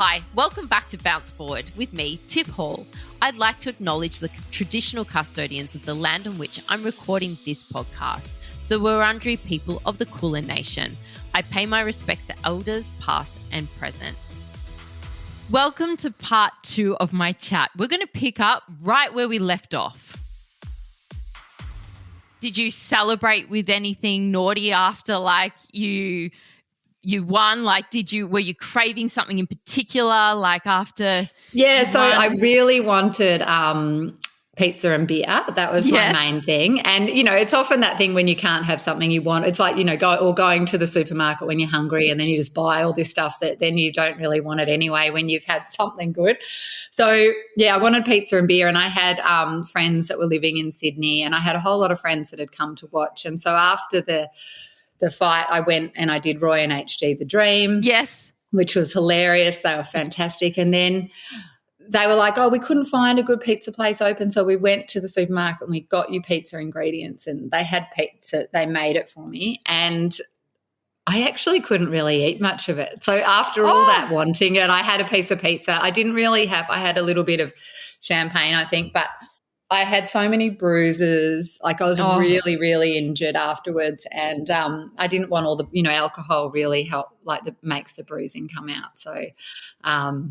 Hi, welcome back to Bounce Forward with me, Tiff Hall. I'd like to acknowledge the traditional custodians of the land on which I'm recording this podcast, the Wurundjeri people of the Kulin Nation. I pay my respects to elders past and present. Welcome to part 2 of my chat. We're going to pick up right where we left off. Did you celebrate with anything naughty after you won? Were you craving something in particular after? Yeah, so I really wanted pizza and beer. That was my main thing. And, it's often that thing when you can't have something you want. It's like, going to the supermarket when you're hungry and then you just buy all this stuff that then you don't really want it anyway when you've had something good. So, yeah, I wanted pizza and beer, and I had friends that were living in Sydney, and I had a whole lot of friends that had come to watch. And so after the fight, I went and I did Roy and HG The Dream. Yes. Which was hilarious. They were fantastic. And then they were like, we couldn't find a good pizza place open. So we went to the supermarket and we got you pizza ingredients, and they had pizza. They made it for me. And I actually couldn't really eat much of it. So after all that wanting it, I had a piece of pizza. I didn't really I had a little bit of champagne, I think, but I had so many bruises. I was really, really injured afterwards, and I didn't want all the, alcohol really makes the bruising come out. So, I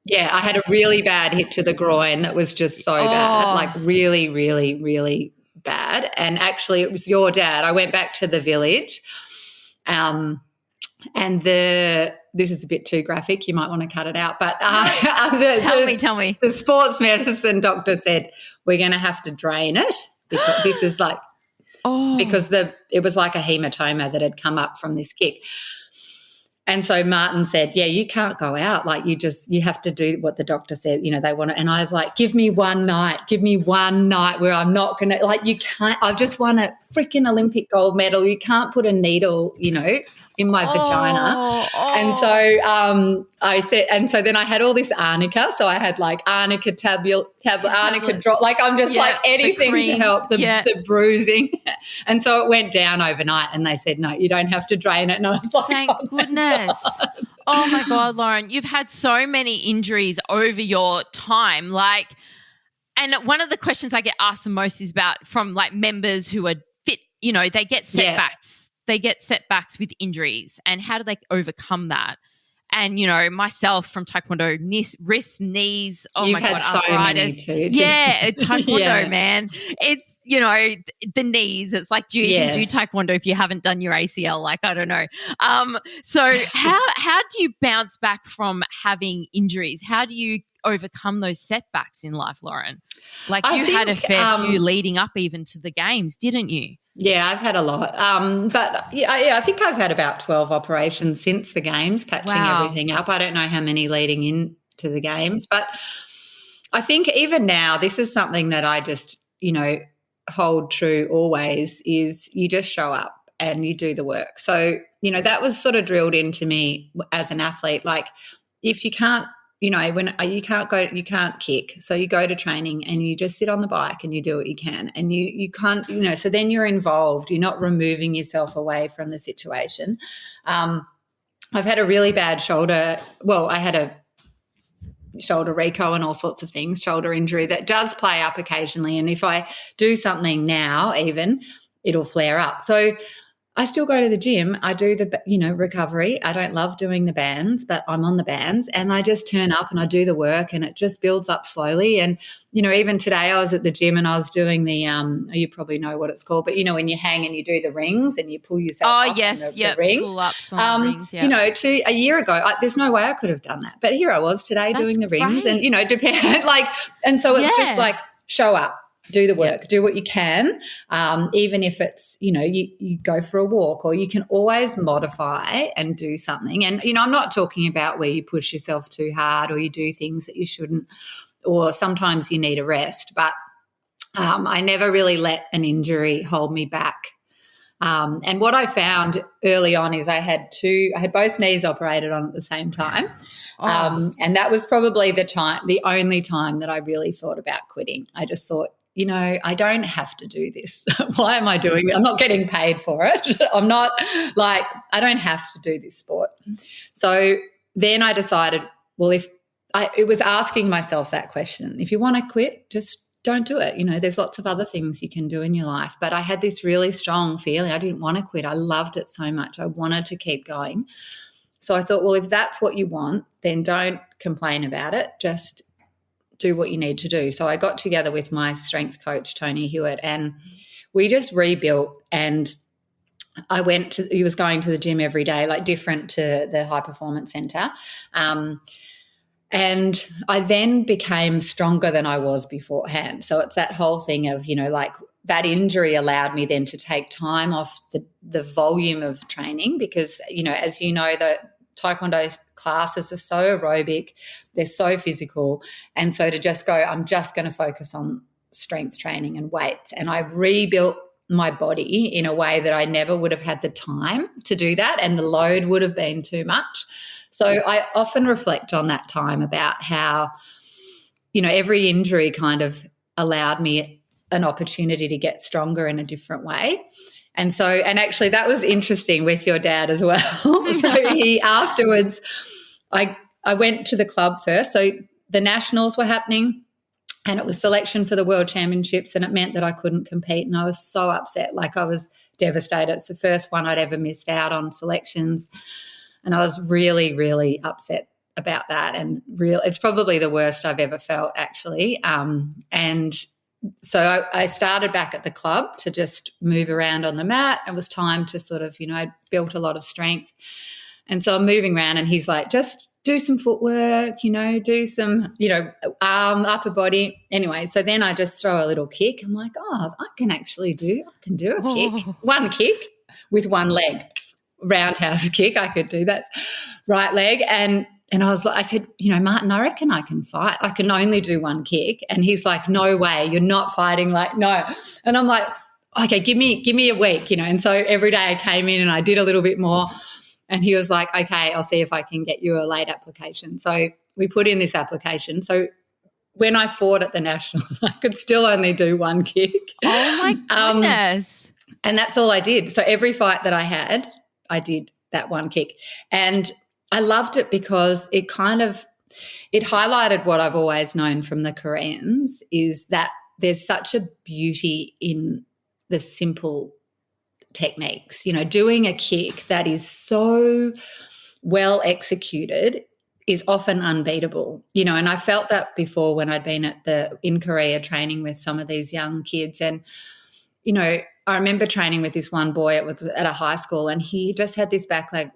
had a really bad hit to the groin that was just so bad, really, really, really bad. And actually it was your dad. I went back to the village, and this is a bit too graphic. You might want to cut it out. But tell me. The sports medicine doctor said, we're going to have to drain it because this is because it was like a hematoma that had come up from this kick. And so Martin said, you can't go out. You have to do what the doctor said, they want to. And I was like, give me one night where I'm not going to, you can't, I've just won a freaking Olympic gold medal. You can't put a needle, in my vagina. And so I said, and so then I had all this arnica. So I had arnica tablet, arnica drop, I'm just anything to help the bruising. And so it went down overnight, and they said, no, you don't have to drain it. And I was like, thank goodness. Oh my God, Lauren, you've had so many injuries over your time. And one of the questions I get asked the most is about from members who are fit, they get setbacks. They get setbacks with injuries, and how do they overcome that? And, myself from Taekwondo, wrists, knees, You've my God, so arthritis. Many too. Yeah, Taekwondo, man. It's, the knees. It's do you even do Taekwondo if you haven't done your ACL? I don't know. So how do you bounce back from having injuries? How do you overcome those setbacks in life, Lauren? You had a fair few leading up even to the games, didn't you? Yeah, I've had a lot. But I think I've had about 12 operations since the games, patching everything up. I don't know how many leading into the games, but I think even now this is something that I just, hold true always, is you just show up and you do the work. So, that was sort of drilled into me as an athlete. If you can't, when you can't kick, so you go to training and you just sit on the bike and you do what you can, and you can't, so then you're involved. You're not removing yourself away from the situation. I've had a really bad shoulder. Well, I had a shoulder reco and all sorts of things, shoulder injury that does play up occasionally. And if I do something now, even it'll flare up. So I still go to the gym. I do the, recovery. I don't love doing the bands, but I'm on the bands, and I just turn up and I do the work, and it just builds up slowly. And, even today I was at the gym and I was doing the, you probably know what it's called, but, when you hang and you do the rings and you pull yourself up. The rings. Pull up some rings, a year ago, there's no way I could have done that. But here I was today doing the rings, and, and so it's just show up. Do the work, do what you can, even if it's, you go for a walk, or you can always modify and do something. And, I'm not talking about where you push yourself too hard or you do things that you shouldn't, or sometimes you need a rest. But I never really let an injury hold me back. And what I found early on is I had both knees operated on at the same time. And that was probably the only time that I really thought about quitting. I just thought, I don't have to do this. Why am I doing it? I'm not getting paid for it. I don't have to do this sport. So then I decided well, it was asking myself that question. If you want to quit, just don't do it. There's lots of other things you can do in your life. But I had this really strong feeling. I didn't want to quit. I loved it so much. I wanted to keep going. So I thought, well, if that's what you want, then don't complain about it. Just do what you need to do. So I got together with my strength coach, Tony Hewitt, and we just rebuilt. And he was going to the gym every day, like different to the high performance center. And I then became stronger than I was beforehand. So it's that whole thing of, like that injury allowed me then to take time off the volume of training because, as you know, the Taekwondo classes are so aerobic, they're so physical. And so to just go, I'm just going to focus on strength training and weights. And I rebuilt my body in a way that I never would have had the time to do that, and the load would have been too much. So I often reflect on that time about how, every injury kind of allowed me an opportunity to get stronger in a different way. And actually that was interesting with your dad as well. So afterwards, I went to the club first. So the nationals were happening and it was selection for the World Championships, and it meant that I couldn't compete, and I was so upset. Like, I was devastated. It's the first one I'd ever missed out on selections. And I was really, really upset about that, and it's probably the worst I've ever felt, actually. And so I started back at the club to just move around on the mat. It was time to sort of, I built a lot of strength. And so I'm moving around and he's like, just do some footwork, do some, arm, upper body. Anyway, so then I just throw a little kick. I'm like, I can do a kick, one kick with one leg. Roundhouse kick, I could do that. Right leg. And I said, Martin, I reckon I can fight. I can only do one kick. And he's like, no way, you're not fighting. Like, no. And I'm like, okay, give me a week, And so every day I came in and I did a little bit more. And he was like, okay, I'll see if I can get you a late application. So we put in this application. So when I fought at the Nationals, I could still only do one kick. Oh, my goodness. And that's all I did. So every fight that I had, I did that one kick. And I loved it because it highlighted what I've always known from the Koreans, is that there's such a beauty in the simple techniques. Doing a kick that is so well executed is often unbeatable, and I felt that before when I'd been in Korea training with some of these young kids. And, I remember training with this one boy. It was at a high school, and he just had this back leg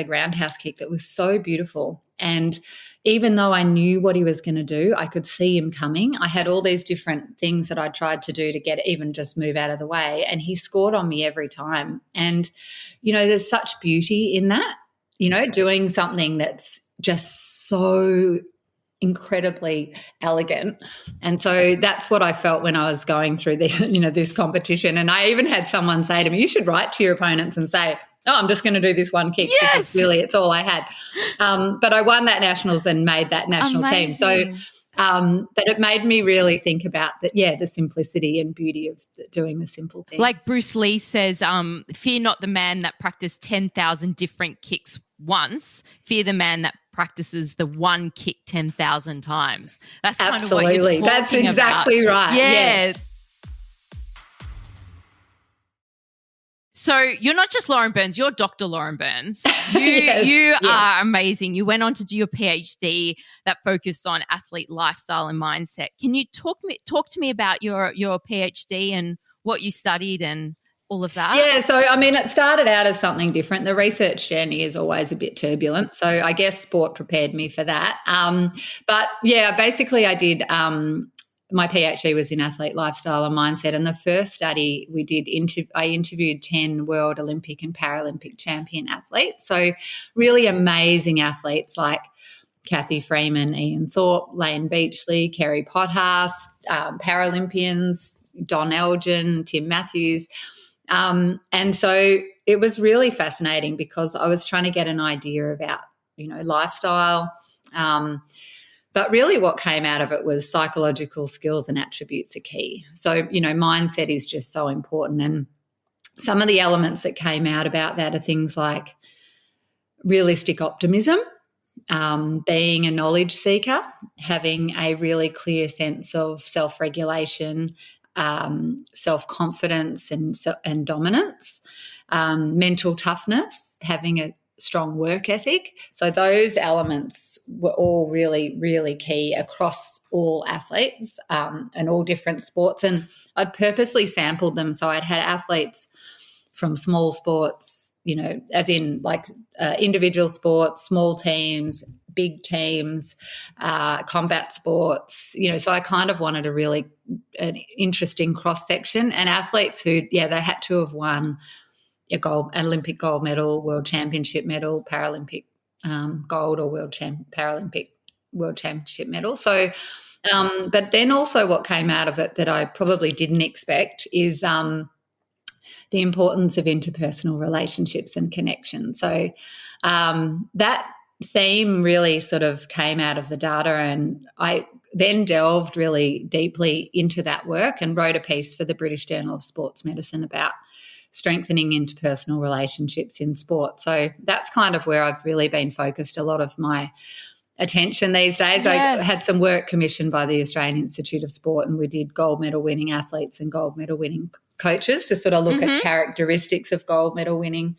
roundhouse kick that was so beautiful. And even though I knew what he was going to do, I could see him coming. I had all these different things that I tried to do to get even just move out of the way, and he scored on me every time. And, there's such beauty in that, doing something that's just so incredibly elegant. And so that's what I felt when I was going through this competition. And I even had someone say to me, you should write to your opponents and say, I'm just going to do this one kick. Yes. Because really it's all I had. But I won that nationals and made that national team. So but it made me really think about the simplicity and beauty of doing the simple things. Like Bruce Lee says, fear not the man that practiced 10,000 different kicks once, fear the man that practices the one kick 10,000 times. That's kind absolutely. Of what you're talking That's exactly about. right. Yeah. Yes. So you're not just Lauren Burns, you're Dr. Lauren Burns. You are amazing. You went on to do your PhD that focused on athlete lifestyle and mindset. Can you talk to me about your PhD and what you studied and all of that? Yeah, so it started out as something different. The research journey is always a bit turbulent, so I guess sport prepared me for that. But yeah, basically I did my PhD was in athlete lifestyle and mindset, and the first study we did, I interviewed 10 World Olympic and Paralympic champion athletes, so really amazing athletes like Kathy Freeman, Ian Thorpe, Lane Beachley, Kerry Potthast, Paralympians, Don Elgin, Tim Matthews. And so it was really fascinating because I was trying to get an idea about, lifestyle. But really what came out of it was psychological skills and attributes are key. So, mindset is just so important. And some of the elements that came out about that are things like realistic optimism. being a knowledge seeker, having a really clear sense of self-regulation, self-confidence and dominance, mental toughness, having a strong work ethic. So those elements were all really, really key across all athletes and all different sports. And I'd purposely sampled them. So I'd had athletes from small sports, as in like individual sports, small teams, big teams, combat sports, so I kind of wanted an interesting cross-section, and athletes who, they had to have won an Olympic gold medal, world championship medal, Paralympic gold, or Paralympic world championship medal. So, but then also what came out of it that I probably didn't expect is the importance of interpersonal relationships and connection. So that theme really sort of came out of the data, and I then delved really deeply into that work and wrote a piece for the British Journal of Sports Medicine about strengthening interpersonal relationships in sport. So that's kind of where I've really been focused a lot of my attention these days. Yes. I had some work commissioned by the Australian Institute of Sport, and we did gold medal winning athletes and gold medal winning coaches to sort of look at characteristics of gold medal winning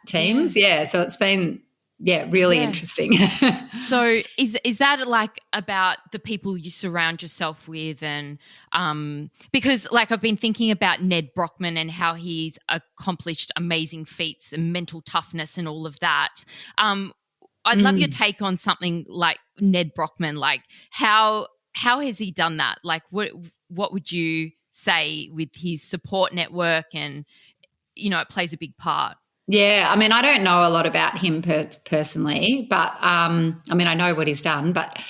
teams. Yeah, so it's been really interesting. So is that like about the people you surround yourself with? And because like I've been thinking about Ned Brockman and how he's accomplished amazing feats and mental toughness and all of that. I'd love your take on something like Ned Brockman. Like how has he done that? Like what would you say with his support network, and it plays a big part? Yeah, I mean, I don't know a lot about him personally, but I mean, I know what he's done, but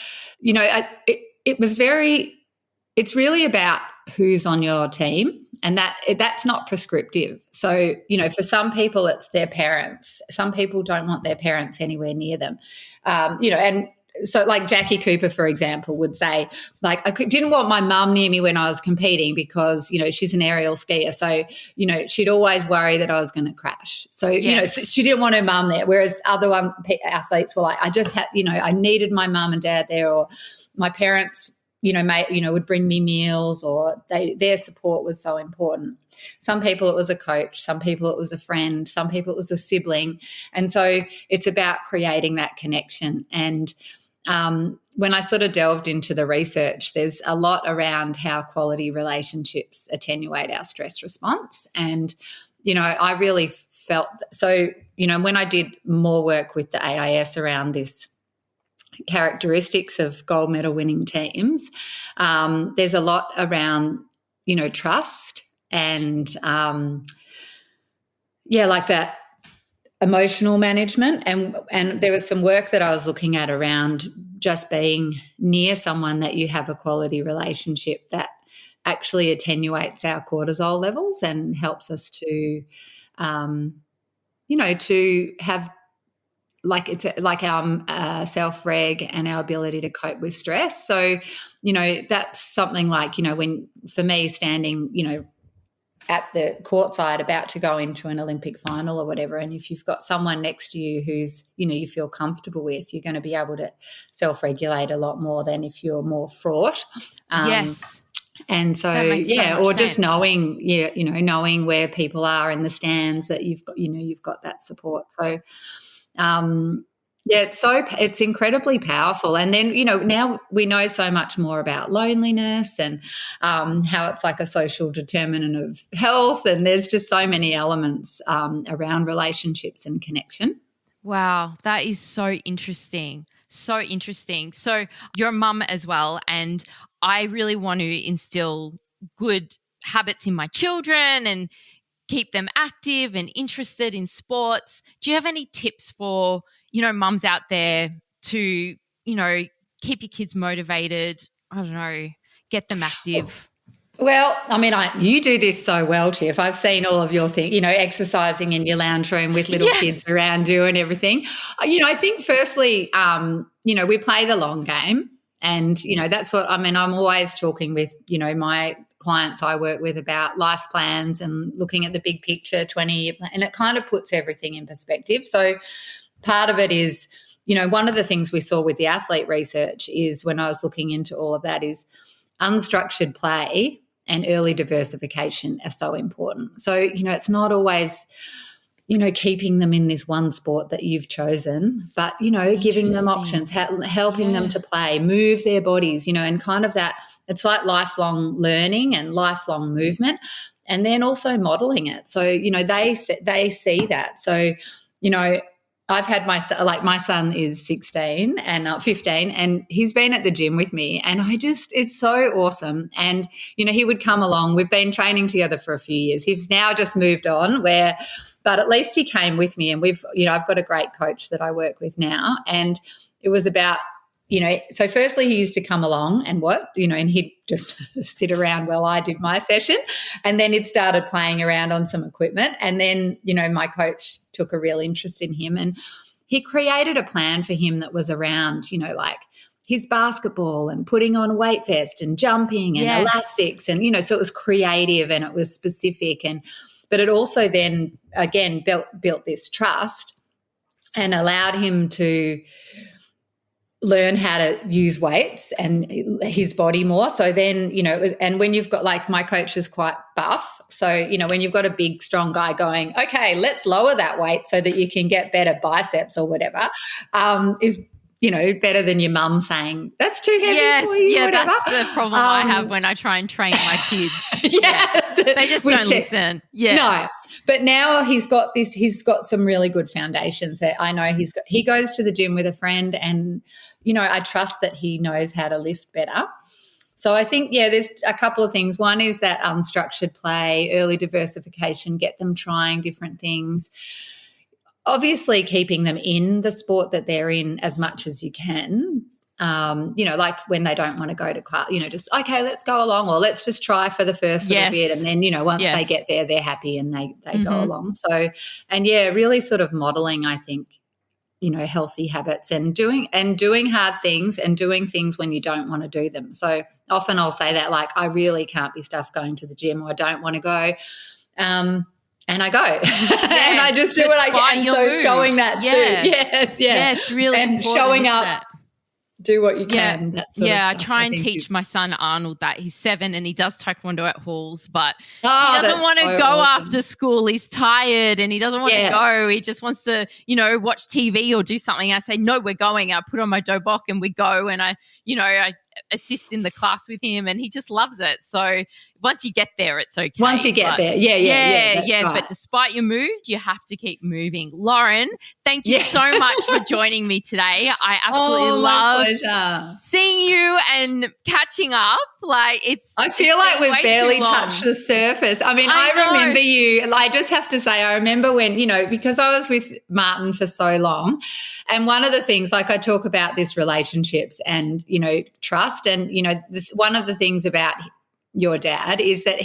it's really about who's on your team, and that's not prescriptive. So, for some people it's their parents. Some people don't want their parents anywhere near them, and so like Jackie Cooper, for example, would say, like, didn't want my mum near me when I was competing because, she's an aerial skier. So, she'd always worry that I was going to crash. So, so she didn't want her mum there. Whereas other athletes were like, I just had, I needed my mum and dad there, or my parents, would bring me meals, or their support was so important. Some people it was a coach, some people it was a friend, some people it was a sibling. And so it's about creating that connection. And when I sort of delved into the research, there's a lot around how quality relationships attenuate our stress response. And, I really felt so, when I did more work with the AIS around this characteristics of gold medal winning teams, there's a lot around, trust and, like that emotional management. And there was some work that I was looking at around just being near someone that you have a quality relationship that actually attenuates our cortisol levels and helps us to, to have our self-reg and our ability to cope with stress. So, that's something like, when for me standing, at the courtside about to go into an Olympic final or whatever, and if you've got someone next to you who's, you feel comfortable with, you're going to be able to self-regulate a lot more than if you're more fraught. Yes. And so, or just knowing, knowing where people are in the stands, that you've got that support. So, it's incredibly powerful. And then, now we know so much more about loneliness and how it's like a social determinant of health. And there's just so many elements around relationships and connection. Wow, that is so interesting. So interesting. So you're a mum as well, and I really want to instill good habits in my children and keep them active and interested in sports. Do you have any tips for, mums out there to, keep your kids motivated? I don't know, get them active. Well, I mean, you do this so well, Tiff. I've seen all of your things, exercising in your lounge room with little kids around you and everything. I think firstly, we play the long game, and, that's what, I mean, I'm always talking with, my clients I work with about life plans and looking at the big picture, 20-year plan, and it kind of puts everything in perspective. So part of it is, one of the things we saw with the athlete research is when I was looking into all of that is unstructured play and early diversification are so important. So, it's not always, keeping them in this one sport that you've chosen, but, giving them options, helping them to play, move their bodies, and kind of that, it's like lifelong learning and lifelong movement, and then also modeling it. So, they see that. So, I've had my son is 16 and 15, and he's been at the gym with me, and it's so awesome. And, he would come along. We've been training together for a few years. He's now just moved on but at least he came with me, and I've got a great coach that I work with now. And it was about, so firstly he used to come along and and he'd just sit around while I did my session, and then he'd started playing around on some equipment. And then, my coach took a real interest in him, and he created a plan for him that was around, like his basketball and putting on a weight vest and jumping and elastics. And, so it was creative and it was specific. But it also then, again, built this trust and allowed him to learn how to use weights and his body more. So then, and when you've got, like, my coach is quite buff. So, when you've got a big, strong guy going, okay, let's lower that weight so that you can get better biceps or whatever, is better than your mum saying, that's too heavy for you, whatever. That's the problem I have when I try and train my kids. They just don't listen. No. But now he's got some really good foundations that I know he goes to the gym with a friend, and, I trust that he knows how to lift better. So I think, there's a couple of things. One is that unstructured play, early diversification, get them trying different things. Obviously keeping them in the sport that they're in as much as you can, like when they don't want to go to class, just, okay, let's go along, or let's just try for the first little bit. And then, once they get there, they're happy and they go along. So, and really sort of modeling, I think, healthy habits and doing hard things and doing things when you don't want to do them. So often I'll say that, like, I really can't be stuffed going to the gym, or I don't want to go. And I go and I just do what I can. So mood. Showing that too. Yes. Yeah, it's really and important. Showing up, do what you can. That sort of stuff, I try and teach my son Arnold that. He's 7 and he does Taekwondo at Halls, but he doesn't want to go after school. He's tired and he doesn't want to go. He just wants to, watch TV or do something. I say, no, we're going. I put on my dobok and we go, and I assist in the class with him, and he just loves it. So once you get there, it's okay. Once you get there. Yeah. Right. But despite your mood, you have to keep moving. Lauren, thank you so much for joining me today. I absolutely loved seeing you and catching up. I feel like we've barely touched the surface. I mean, I remember you, I just have to say, I remember when, because I was with Martin for so long, and one of the things, like, I talk about this relationships and, trust, and, one of the things about your dad is that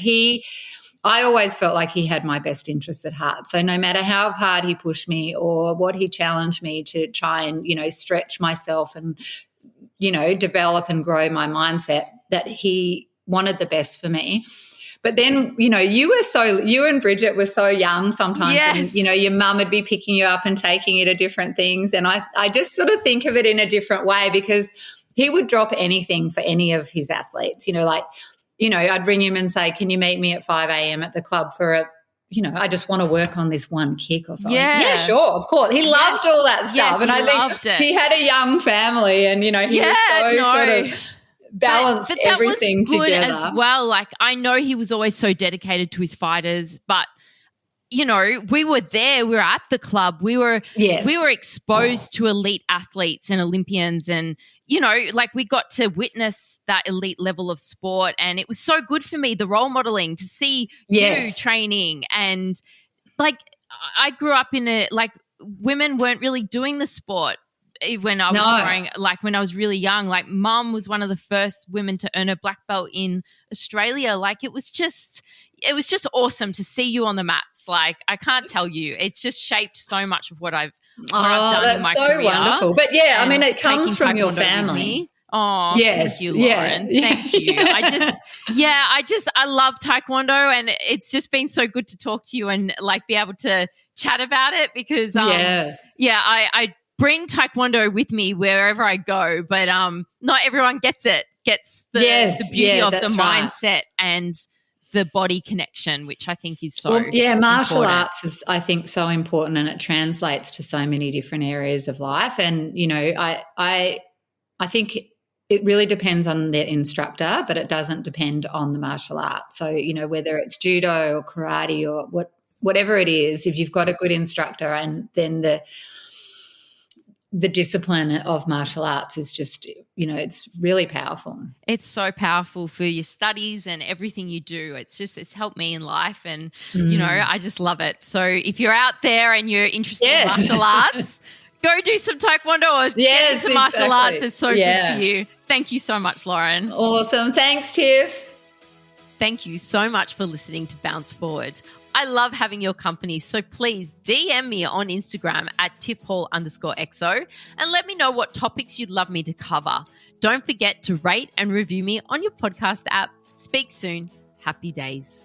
I always felt like he had my best interests at heart. So no matter how hard he pushed me or what he challenged me to try and, stretch myself and, develop and grow my mindset, that he wanted the best for me. But then, you and Bridget were so young sometimes, and, your mum would be picking you up and taking you to different things. And I just sort of think of it in a different way, because he would drop anything for any of his athletes, I'd ring him and say, can you meet me at 5 a.m. at the club for I just want to work on this one kick or something. Yeah, sure, of course. He loved all that stuff. Yes, and I think he had a young family, and, he was sort of balanced but everything was good together as well. Like, I know he was always so dedicated to his fighters, but we were there. We were at the club. We were exposed to elite athletes and Olympians, and we got to witness that elite level of sport, and it was so good for me, the role modeling, to see you training. And I grew up in women weren't really doing the sport when I was growing, when I was really young. Like, Mum was one of the first women to earn a black belt in Australia. It was just awesome to see you on the mats. I can't tell you, it's just shaped so much of what I've done in my career. That's so wonderful. But it comes from your family. Oh, yes, thank you, Lauren. Yeah. Thank you. Yeah, I love Taekwondo, and it's just been so good to talk to you and like be able to chat about it because I bring Taekwondo with me wherever I go, but not everyone gets the beauty of the mindset and the body connection, which I think is so martial important. arts is, I think, so important, and it translates to so many different areas of life. And, you know, I think it really depends on the instructor, but it doesn't depend on the martial art. So, you know, whether it's judo or karate or whatever it is, if you've got a good instructor, and then the discipline of martial arts is just, you know, it's really powerful. It's so powerful for your studies and everything you do. It's helped me in life, and, you know, I just love it. So if you're out there and you're interested in martial arts, go do some Taekwondo or get into martial arts. It's so good for you. Thank you so much, Lauren. Awesome. Thanks, Tiff. Thank you so much for listening to Bounce Forward. I love having your company, so please DM me on Instagram at tiffhall_XO and let me know what topics you'd love me to cover. Don't forget to rate and review me on your podcast app. Speak soon. Happy days.